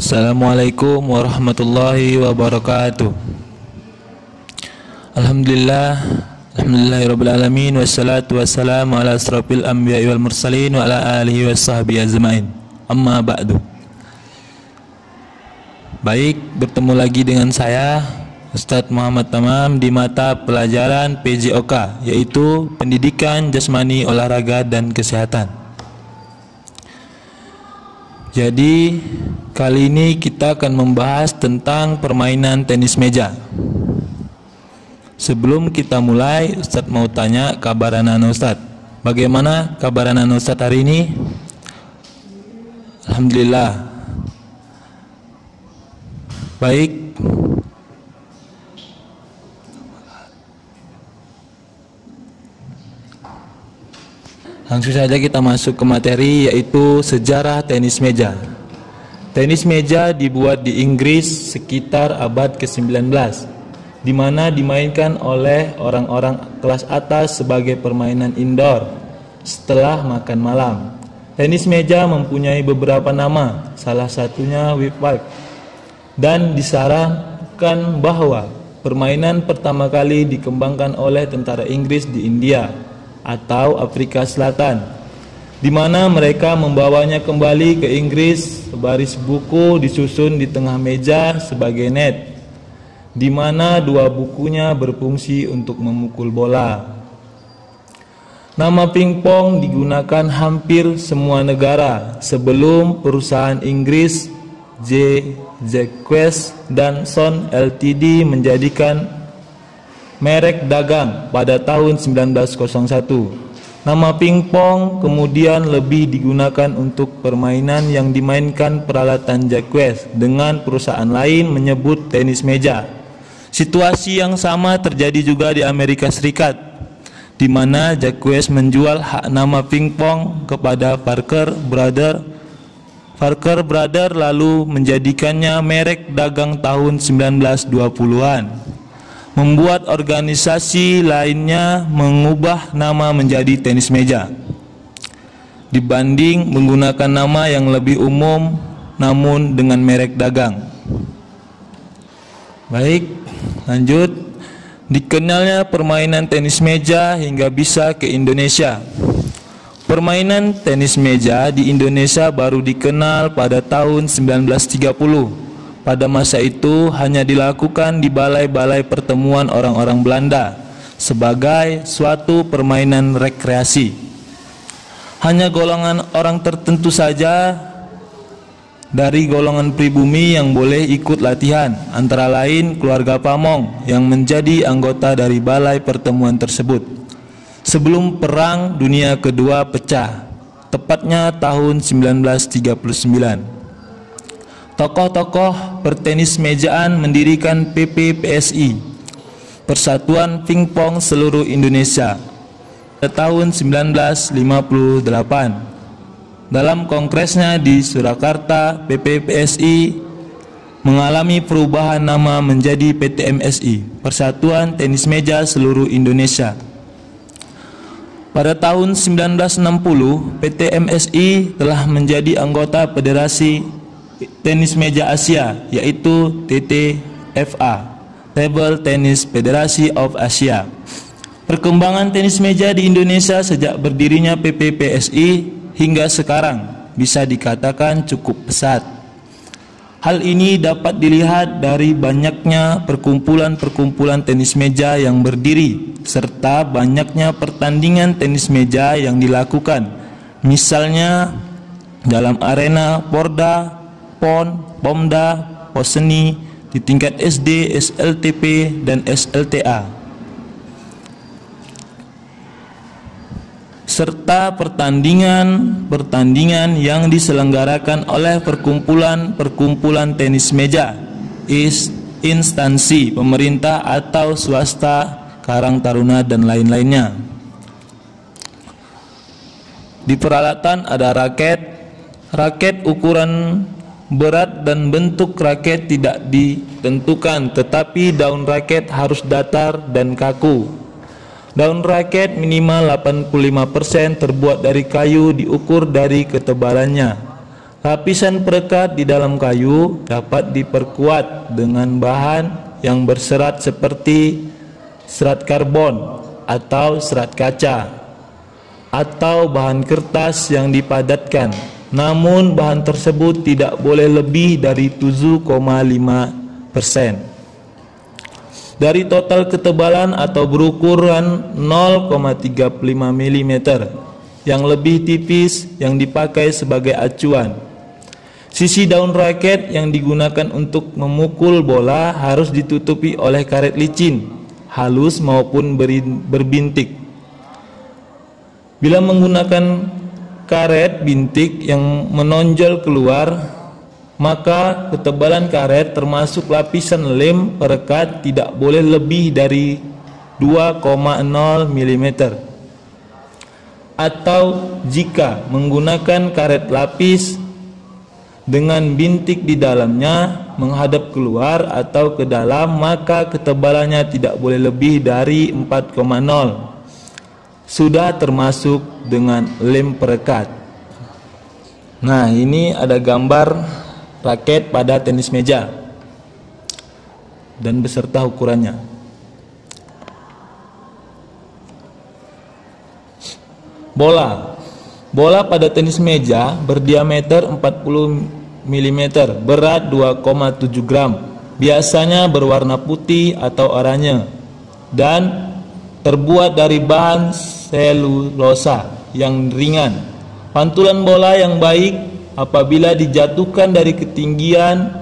Assalamualaikum warahmatullahi wabarakatuh. Alhamdulillahirabbil alamin wassalatu wassalamu ala asrofil anbiya'i wal mursalin wa ala alihi washabbihi ajmain. Amma ba'du. Baik, bertemu lagi dengan saya Ustadz Muhammad Tamam di mata pelajaran PJOK, yaitu Pendidikan Jasmani, Olahraga dan Kesehatan. Jadi kali ini kita akan membahas tentang permainan tenis meja. Sebelum kita mulai, Ustadz mau tanya kabar anak-anak Ustadz. Bagaimana kabar anak-anak Ustadz hari ini? Alhamdulillah. Baik. Langsung saja kita masuk ke materi, yaitu sejarah tenis meja. Tenis meja dibuat di Inggris sekitar abad ke-19, di mana dimainkan oleh orang-orang kelas atas sebagai permainan indoor setelah makan malam. Tenis meja mempunyai beberapa nama, salah satunya whip-whip, dan disarankan bahwa permainan pertama kali dikembangkan oleh tentara Inggris di India atau Afrika Selatan, di mana mereka membawanya kembali ke Inggris. Sebaris buku disusun di tengah meja sebagai net, di mana dua bukunya berfungsi untuk memukul bola. Nama pingpong digunakan hampir semua negara sebelum perusahaan Inggris Jacques dan Son Ltd menjadikan merek dagang pada tahun 1901. Nama pingpong kemudian lebih digunakan untuk permainan yang dimainkan peralatan Jacques dengan perusahaan lain menyebut tenis meja. Situasi yang sama terjadi juga di Amerika Serikat, di mana Jacques menjual hak nama pingpong kepada Parker Brothers lalu menjadikannya merek dagang tahun 1920-an. Membuat organisasi lainnya mengubah nama menjadi tenis meja, dibanding menggunakan nama yang lebih umum namun dengan merek dagang. Baik, lanjut. Dikenalnya permainan tenis meja hingga bisa ke Indonesia. Permainan tenis meja di Indonesia baru dikenal pada tahun 1930. Pada masa itu hanya dilakukan di balai-balai pertemuan orang-orang Belanda sebagai suatu permainan rekreasi. Hanya golongan orang tertentu saja dari golongan pribumi yang boleh ikut latihan, antara lain keluarga Pamong yang menjadi anggota dari balai pertemuan tersebut. Sebelum Perang Dunia Kedua pecah, tepatnya tahun 1939. Tokoh-tokoh pertenis mejaan mendirikan PPPSI, Persatuan Pingpong Seluruh Indonesia, pada tahun 1958. Dalam kongresnya di Surakarta, PPPSI mengalami perubahan nama menjadi PTMSI, Persatuan Tenis Meja Seluruh Indonesia. Pada tahun 1960, PTMSI telah menjadi anggota Federasi Tenis Meja Asia, yaitu TTFA, Table Tennis Federation of Asia. Perkembangan tenis meja di Indonesia sejak berdirinya PPPSI hingga sekarang bisa dikatakan cukup pesat. Hal ini dapat dilihat dari banyaknya perkumpulan-perkumpulan tenis meja yang berdiri, serta banyaknya pertandingan tenis meja yang dilakukan, misalnya dalam arena Porda, PON, POMDA, POSENI, di tingkat SD, SLTP, dan SLTA, serta pertandingan yang diselenggarakan oleh perkumpulan tenis meja, instansi pemerintah atau swasta, Karang Taruna, dan lain-lainnya. Di peralatan ada raket ukuran berat dan bentuk raket tidak ditentukan, tetapi daun raket harus datar dan kaku. Daun raket minimal 85% terbuat dari kayu diukur dari ketebalannya. Lapisan perekat di dalam kayu dapat diperkuat dengan bahan yang berserat seperti serat karbon atau serat kaca, atau bahan kertas yang dipadatkan. Namun bahan tersebut tidak boleh lebih dari 7,5% dari total ketebalan atau berukuran 0,35 mm yang lebih tipis yang dipakai sebagai acuan. Sisi daun raket yang digunakan untuk memukul bola harus ditutupi oleh karet licin, halus maupun berbintik. Bila menggunakan karet bintik yang menonjol keluar, maka ketebalan karet termasuk lapisan lem perekat tidak boleh lebih dari 2,0 mm. Atau jika menggunakan karet lapis dengan bintik di dalamnya menghadap keluar atau ke dalam, maka ketebalannya tidak boleh lebih dari 4,0. Sudah termasuk dengan lem perekat. Nah, ini ada gambar raket pada tenis meja dan beserta ukurannya. Bola pada tenis meja berdiameter 40 mm, berat 2,7 gram, biasanya berwarna putih atau oranye dan terbuat dari bahan selulosa yang ringan. Pantulan bola yang baik apabila dijatuhkan dari ketinggian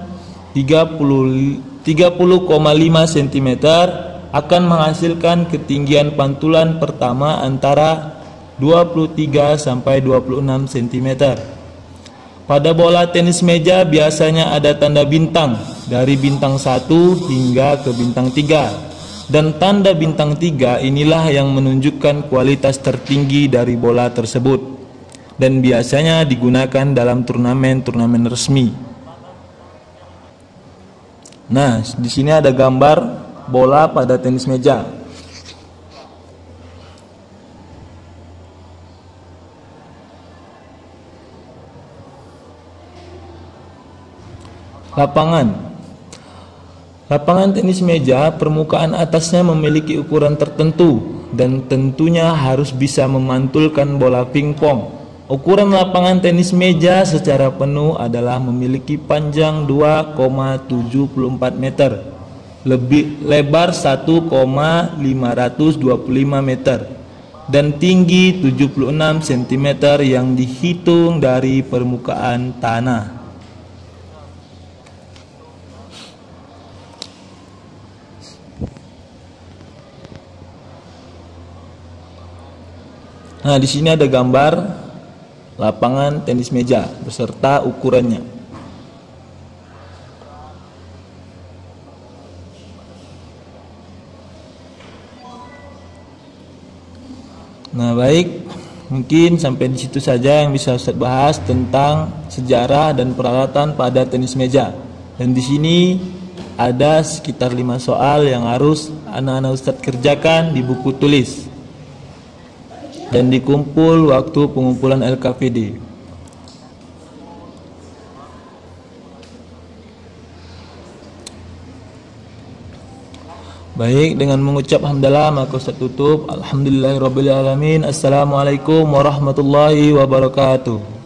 30,5 cm akan menghasilkan ketinggian pantulan pertama antara 23 sampai 26 cm. Pada bola tenis meja biasanya ada tanda bintang dari bintang 1 hingga ke bintang 3, dan tanda bintang 3 inilah yang menunjukkan kualitas tertinggi dari bola tersebut dan biasanya digunakan dalam turnamen-turnamen resmi. Nah, di sini ada gambar bola pada tenis meja. Lapangan tenis meja, permukaan atasnya memiliki ukuran tertentu dan tentunya harus bisa memantulkan bola pingpong. Ukuran lapangan tenis meja secara penuh adalah memiliki panjang 2,74 meter, lebar 1,525 meter, dan tinggi 76 cm yang dihitung dari permukaan tanah. Nah, di sini ada gambar lapangan tenis meja beserta ukurannya. Nah, baik, mungkin sampai di situ saja yang bisa Ustadz bahas tentang sejarah dan peralatan pada tenis meja. Dan di sini ada sekitar 5 soal yang harus anak-anak Ustadz kerjakan di buku tulis dan dikumpul waktu pengumpulan LKPD. Baik, dengan mengucap hamdalah maka Ustaz tutup. Alhamdulillahirabbil alamin. Assalamualaikum warahmatullahi wabarakatuh.